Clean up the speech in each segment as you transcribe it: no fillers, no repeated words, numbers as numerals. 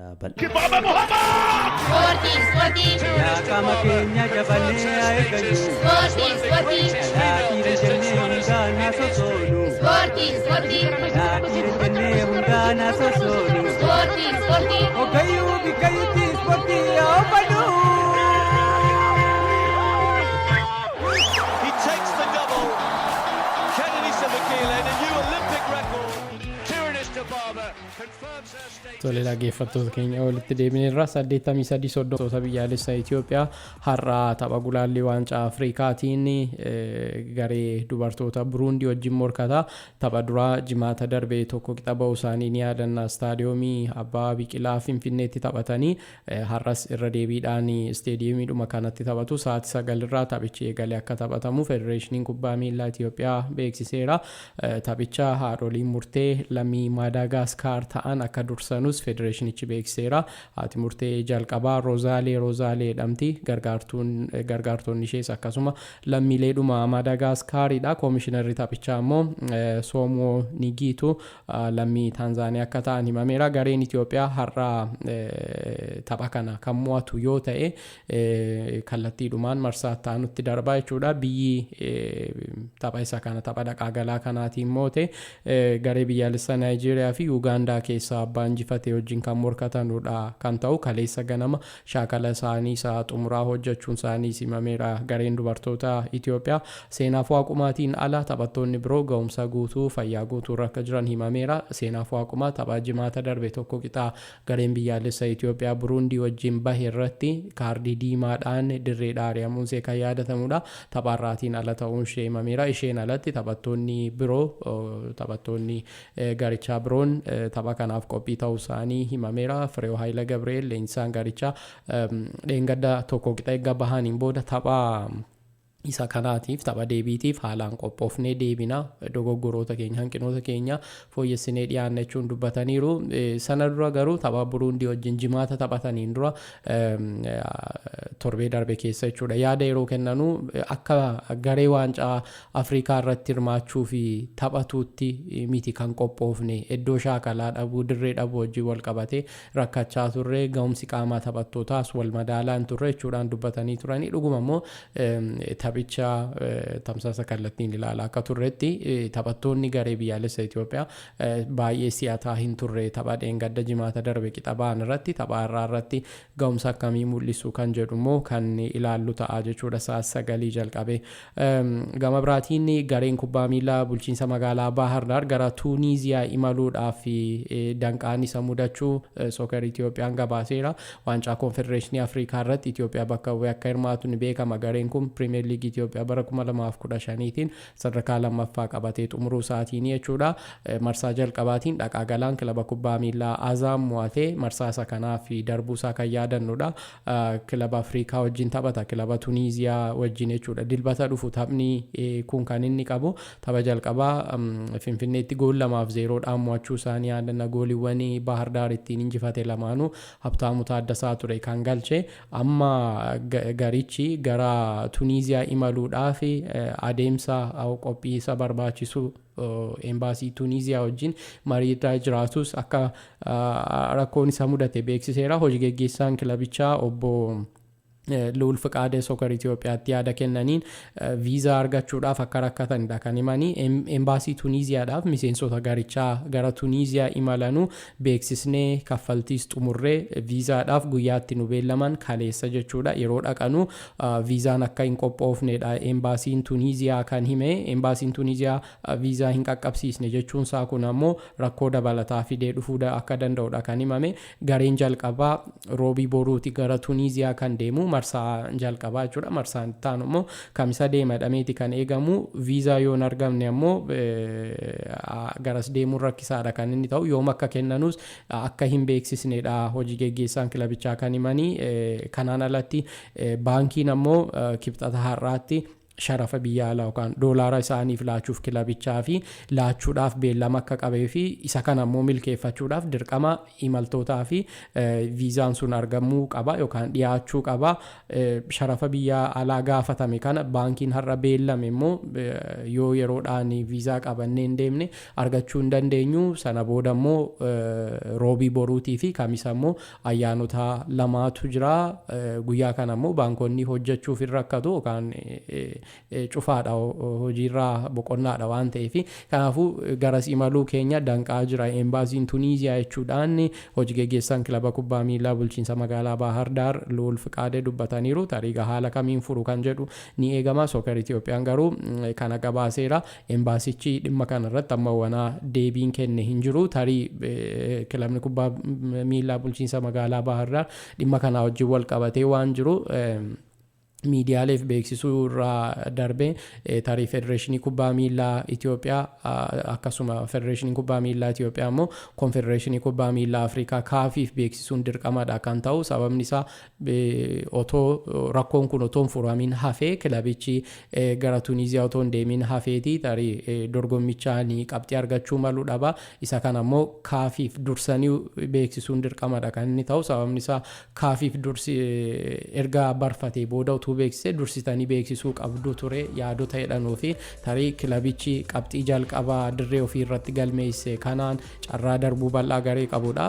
Kibaba Muhammad! Sporting! Ya kama Kenya jabane aigalu. Sporting! Ya tire jenne undana sosolu. Sporting! Ya tire jenne undana sosolu. Sporting! Okayu bikayuti sporting ya opanu. He takes the double. Kennedy Sabakile, a new Olympic record. Tyrannis Tababa confirms her state. Tole dhaggeeffattoota keenya walitti deebineerra 83 biyyaalessa Itoophiyaa har'a tapha gulaallii waancaa Afrikaatiin garee dubartoota Buruundii wajjin morkata. Tapha duraa jimaata darbee tokko qixa ba'uu isaanii ni yaadanna istaadiyoomii Abbaa Biqilaa Finfinneetti taphatanii har'as irra deebiidhaan istaadiyoomii kanatti taphatu. Sa'aatii 9 irraa taphichi eegalee akka taphatamu Federeeshiniin Kubbaa Miilaa Itoophiyaa beeksiseera. Taphicha haadholiin murtee lammii Maadaagaskar ta'an akka dursanus Federeeshinichi beeksiseera. Haati murtee jalqabaa Rozaalee jedhamti. Gargaartonni ishees akkasuma lammiileedhuma Maadaagaskaaridha. Koomishinarri taphichaa immoo Soomoo Nigiitu lammii Taanzaaniyaa akka ta'an himameera. Gareen Itoophiyaa har'a tapha kana kan mo'atu yoo ta'e kallattiidhumaan marsaa ta'anutti darbaa jechuudha. Biyyi tapha isa kana tapha dhaqaa galaa kanaatiin moote garee biyyaalessa Naayijeeriyaa fi Ugaandaa keessaa abbaan injifatee wajjin kan morkatanudha kan ta'u. Kaleessa ganama shaakala isaanii isaa xumuraa hojjechuun isaanii himameera. Gareen dubartoota Itoophiyaa seenaaf waaqumaatiin ala taphattoonni biroo ga'umsa guutuu fayyaa guutuu akka jiran himameera. Seenaaf waaqumaa tapha jimaata darbe tokko qixaa gareen biyyaalessa Itoophiyaa Buruundii wajjin bahe irratti kaardii diimaadhaan dirreedhaa ari'amuun isaa kan yaadatamudha. Tapharraatiin ala ta'uun ishee himameera. Isheen alatti taphattoonni biroo taphattoonni garichaa biroon tapha kanaaf qophii ta'uu isaanii himameera. Fireew Haayila Gabriel leenjisaan garichaa dheengadda tokko qixa eegga bahaniin booda tapha isa kanaatiif tapha deebiitiif haalaan qophoofnee deebina dogoggoroota keenya hanqinoota keenya fooyyessinee dhiyaanna jechuun dubbataniiru. Sana dura garuu tapha Buruundii wajjin jimaata taphataniin dura torbee darbe keessa jechuudha yaada yeroo kennanu akka garee waancaa Afrikaa irratti hirmaachuu fi taphatuutti miti kan qophoofne iddoo shaakalaa dhabuu dirree dhabuu wajjin wal qabatee rakkachaa turre ga'umsi qaamaa taphattootaas wal madaalaan turre jechuudhaan dubbatanii turanii. Dhuguma immoo taphicha tamsaasa kallattiin ilaalaa akka turretti taphattoonni garee biyyaalessa Itoophiyaa baay'ee si'ataa hin turre. Tapha dheengadda jimaata darbe qixa ba'an irratti tapha irraa irratti ga'umsa akkamii mul'isu kan jedhu immoo kan ilaallu ta'a jechuudha. Sa'aatii 9 jalqabe. Gama biraatiin gareen kubbaa miilaa bulchiinsa magaalaa Baahar Daar gara Tuuniiziyaa imaluudhaaf danqaan isa mudachuu Soccer Itoophiyaan gabaaseera. Waancaa Konfedereeshinii Afrikaa irratti Itoophiyaa bakka bu'ee akka hirmaatu ni beekama. Gareen kun Pirimeer Liigii Itoophiyaa bara 2015tiin sadarkaa lammaffaa qabatee xumuruu isaatiin jechuudha. Marsaa jalqabaatiin dhaqaa galaan kilaba kubbaa miilaa Azaam mo'atee marsaa isa kanaaf darbuu isaa kan yaadannudha. Kilaba Afrikaa wajjin taphata kilaba Tuuniiziyaa wajjin jechuudha. Dilbata dhufu taphni kun kan inni qabu tapha jalqabaa Finfinneetti gool 2-0dhaan mo'achuu isaanii yaadanna. Gooliiwwan Baahar Daar ittiin injifate lamaanuu Habtaamuu Taaddasaa ture kan galche. Amma garichi gara Tuuniiziyaa imaluudhaaf adeemsa qophii isa barbaachisu embaasii Tuuniiziyaa wajjin mariirra jiraatus akka rakkoon isa mudate beeksiseera. Hojii gaggeessaan kilabichaa obbo Luul Fiqaadee Soccer Itoophiyaatti yaada kennaniin viizaa argachuudhaaf akka rakkatanidha kan himanii. Embaasii Tuuniiziyaadhaaf miseensota garichaa gara Tuuniiziyaa imalanuu beeksisnee kaffaltiis xumurree viizaadhaaf guyyaatti nu beellaman kaleessa jechuudha. Yeroo dhaqanu viizaan akka hin qophoofnedha embaasiin Tuuniiziyaa kan hime. Embaasiin Tuuniiziyaa viizaa hin qaqqabsiisne jechuun isaa kun ammoo rakkoo dabalataa fidee dhufuu akka danda'udha kan himame. Gareen jalqabaa roobii boruuti gara Tuuniiziyaa kan deemu marsaa jalqabaa jechuudha. Marsaan taanu immoo kamisa deemadhameeti kan eegamu. Viizaa yoo hin argamne ammoo garas deemuun rakkisaadha kan inni ta'u. Yoom akka kennanus akka hin beeksisnedha hojii gaggeessaan kilabichaa kan himanii. Kanaan alatti baankiin ammoo kibxata har'aatti sharafa biyya alaa yookaan doolaara isaaniif laachuuf kilabichaa fi laachuudhaaf beellama akka qabee fi isa kana immoo milkeeffachuudhaaf dirqama imaltootaa fi viizaan sun argamuu qaba yookaan dhiyaachuu qaba. Sharafa biyya alaa gaafatame kana baankiin har'a beellame immoo yoo yeroodhaan viizaa qabannee hin deemne argachuu hin dandeenyu. Sana booda immoo roobii boruutii fi kamisa immoo ayyaanota lamaatu jira. Guyyaa kana immoo baankonni hojjechuuf hin rakkatu yookaan cufaadha hojiirraa boqonnaadha waan ta'eef kanaafuu garas imaluu keenya danqaa jira. Embaasiin Tuniiziyaa jechuudhaan hojii gaggeessan kilaba kubbaa miilaa bulchiinsa magaalaa Bahar Dar Luul Fiqaadee dubbataniiru. Tarii haala kamiin furu kan jedhu ni eegama. Soccer Itoophiyaan garuu kana gabaaseera. Embaasichi dhimma kana irratti amma wanaa deebiin kenne hin jiru. Tarii kilabni kubbaa miilaa bulchiinsa magaalaa Bahar Dar dhimma kana wajjin wal qabatee waan jiru miidiyaaleef beeksisuu irraa darbe tarii federeeshinii kubbaa miilaa Itoophiyaa akkasuma federeeshinii kubbaa miilaa Itoophiyaa immoo konfedereeshinii kubbaa miilaa Afrikaa kaafiif beeksisuun dirqamadha kan ta'u. Sababni isaa otoo rakkoon kun otoo hin furamin hafee kilabichi gara Tuniiziyaa otoo hin deemin hafeeti tarii dorgommichaan qabxii argachuu malu dhaba. Isa kana immoo kaafiif dursanii beeksisuun dirqamadha kan inni ta'u. Sababni isaa kaafiif erga barfatee booda beeksisee dursitanii beeksisuu qabdu ture yaadota jedhanuu fi tarii kilabichi qabxii jalqabaa dirree ofii irratti galmeesse kanaan carraa darbuu bal'aa garee qabudha.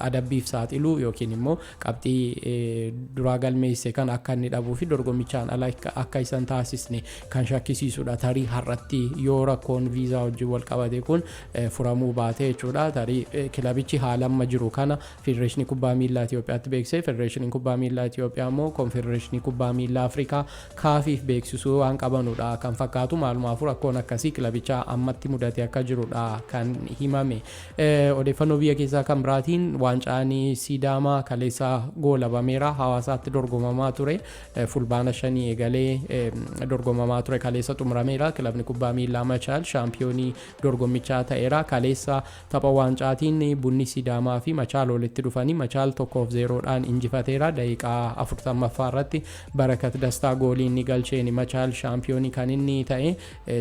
Adabbiif saaxiluu yookiin immoo qabxii duraa galmeesse kan akka inni dhabuu fi dorgommichaan ala akka isan taasisne kan shakkisiisudha. Tarii har'atti yoo rakkoon viizaa wajjin wal qabate kun furamuu baate jechuudha. Tarii kilabichi haala amma jiru kana federeeshinii kubbaa miilaa Itoophiyaatti beeksisee federeeshiniin kubbaa miilaa Itoophiyaa immoo konfedereeshinii kubbaa miilaa Afrikaa kaafiif beeksisuu waan qabanudha kan fakkaatu. Maalumaafuu rakkoon akkasii kilabichaa ammatti mudate akka jirudha kan himame. Odeeffannoo biyya keessaa kan biraatiin waancaan Sidaamaa kaleessaa goolabameera. Hawaasaatti dorgomamaa ture. Fulbaana 5 eegalee dorgomamaa ture kaleessa xumurameera. Kilabni kubbaa miilaa Machaal shaampiyoonii dorgommichaa ta'eera. Kaleessa tapha waancaatiin bunni Sidaamaa fi Machaal walitti dhufanii Machaal 1-0dhaan injifateera. Daqiiqaa 40ffaa irratti Barakat Dastaa goolii inni galcheen Machaal shaampiyoonii kan inni ta'e.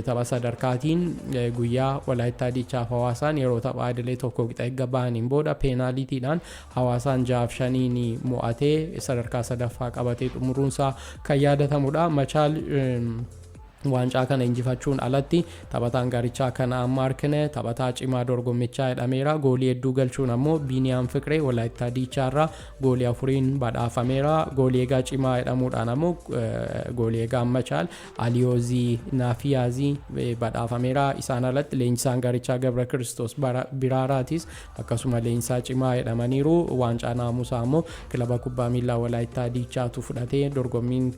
Tapha sadarkaatiin guyyaa Walaayittaa Dichaaf Hawaasaan yeroo tapha idilee tokko qixa eegga bahaniin booda peenaaliitiidhaan Hawaasaan 6-5 mo'atee sadarkaa sadaffaa qabatee xumuruunsaa kan yaadatamudha. Machaal waancaa kana injifachuun alatti taphataan gaarichaa kana amma arkine taphataa cimaa dorgommichaa jedhameera. Goolii hedduu galchuun ammoo Biiniyaam Fiqiree Walaayittaa Dichaarraa goolii 4 badhaafameera. Goolii egaa cimaa jedhamuudhaan ammoo goolii egaa Machaal Aliyoozii Naafiyaazii badhaafameera. Isaan alatti leenjisaan gaarichaa Gabra Kiristoos Biraaraatis akkasuma leenjisaa cimaa jedhamaniiru. Waancaa naamusaa ammoo kilaba kubbaa miilaa Walaayittaa Dichaatu fudhatee dorgommiin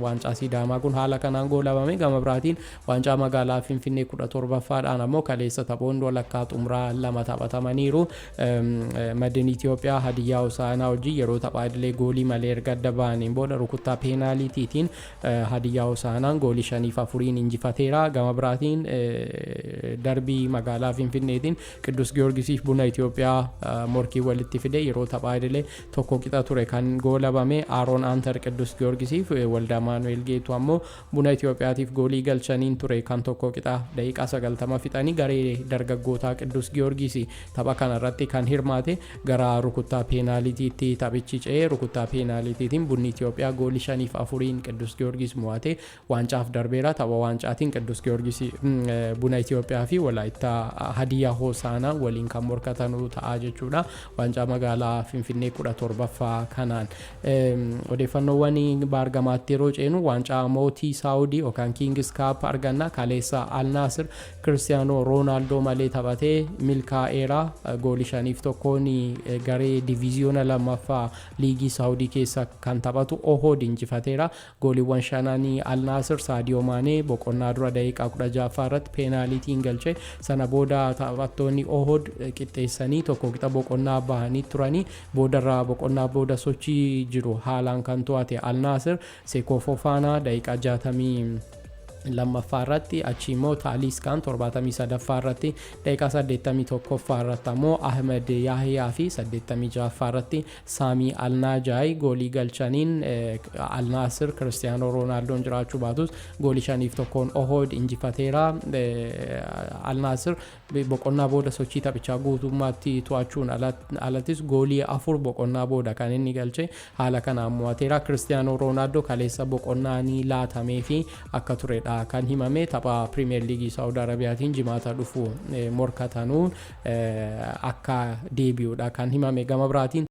waancaa Sidaamaa kun haala kanaan goolabame. Gama biraatiin waancaa magaalaa Finfinnee 17ffaadhaan ammoo kaleessa taphoonni walakkaa xumuraa 2 taphatamaniiru. Madin Itoophiyaa Hadiyyaa Hosaanaa wajjin yeroo taphaa idilee goolii malee erga adda bahaniin booda rukuttaa peenaaliitiitiin Hadiyyaa Hosaanaan goolii 5-4 injifateera. Gama biraatiin darbii magaalaa Finfinneetiin Qiddus Giyoorgisiif Buna Itoophiyaa morkii walitti fide yeroo taphaa idilee tokko qixa ture kan goolabame. Aaroon Aantar Qiddus Giyoorgisiif Waldaa Maanu'eel Geetu ammoo Buna Itoophiyaatiif goolii galchaniin ture kan tokko qixa daqiiqaa 90 fixanii garee dargaggootaa Qiddus Giyoorgis tapha kana irratti kan hirmaate gara rukuttaa peenaaliitiitti taphichi ce'ee rukuttaa peenaaliitiitiin bunni Itoophiyaa goolii 5-4 Qiddus Giyoorgis mo'ate waancaaf darbeera. Tapha waancaatiin Qiddus Giyoorgis Buna Itoophiyaa fi Walaayittaa Hadiyyaa Hosaanaa waliin kan morkatanu ta'a jechuudha. Waancaa magaalaa Finfinnee 17ffaa kanaan odeeffannoowwan baargamaatti yeroo ceenu waancaa mootii Saawudii yookaan Kings Cup arganna. Kaleessa Al Naasir Cristiano Ronaldo malee taphatee milkaa'eera. Goolii 5-1 garee diviiziyoona 2ffaa liigii Saawudii keessa kan taphatu Ohod injifateera. Gooliiwwan 5 Al Naasir Sadio Maanee boqonnaa dura daqiiqaa 16ffaa irratti peenaaliitiin galche. Sana booda taphattoonni Ohod qixxeessanii tokko qixa boqonnaa bahanii turanii boodarraa boqonnaa booda sochii jiru haalaan kan to'ate Al Naasir Seko Fofaanaa daqiiqaa 60 lammaffaa irratti achi immoo Taaliskaan 73ffaa irratti daqiiqaa 81ffaa irratti ammoo Ahmed Yahyaa fi 86ffaa irratti Saamii Alnaajaay goolii galchaniin Al-Naasir Cristiano Ronaldoon jiraachuu baatus goolii 5-1 Ohod injifateera. Al-Naasir boqonnaa booda sochii taphichaa guutummaatti to'achuun alattis goolii 4 boqonnaa booda kan inni galche haala kanaan mo'ateera. Cristiano Ronaldo kaleessa boqonnaa ni laatamee fi akka turedha kan himame tapha Premier League Saudi Arabiyaatiin jimaata dhufu morkatanuun akka deebi'uudha kan himame. Gama biraatiin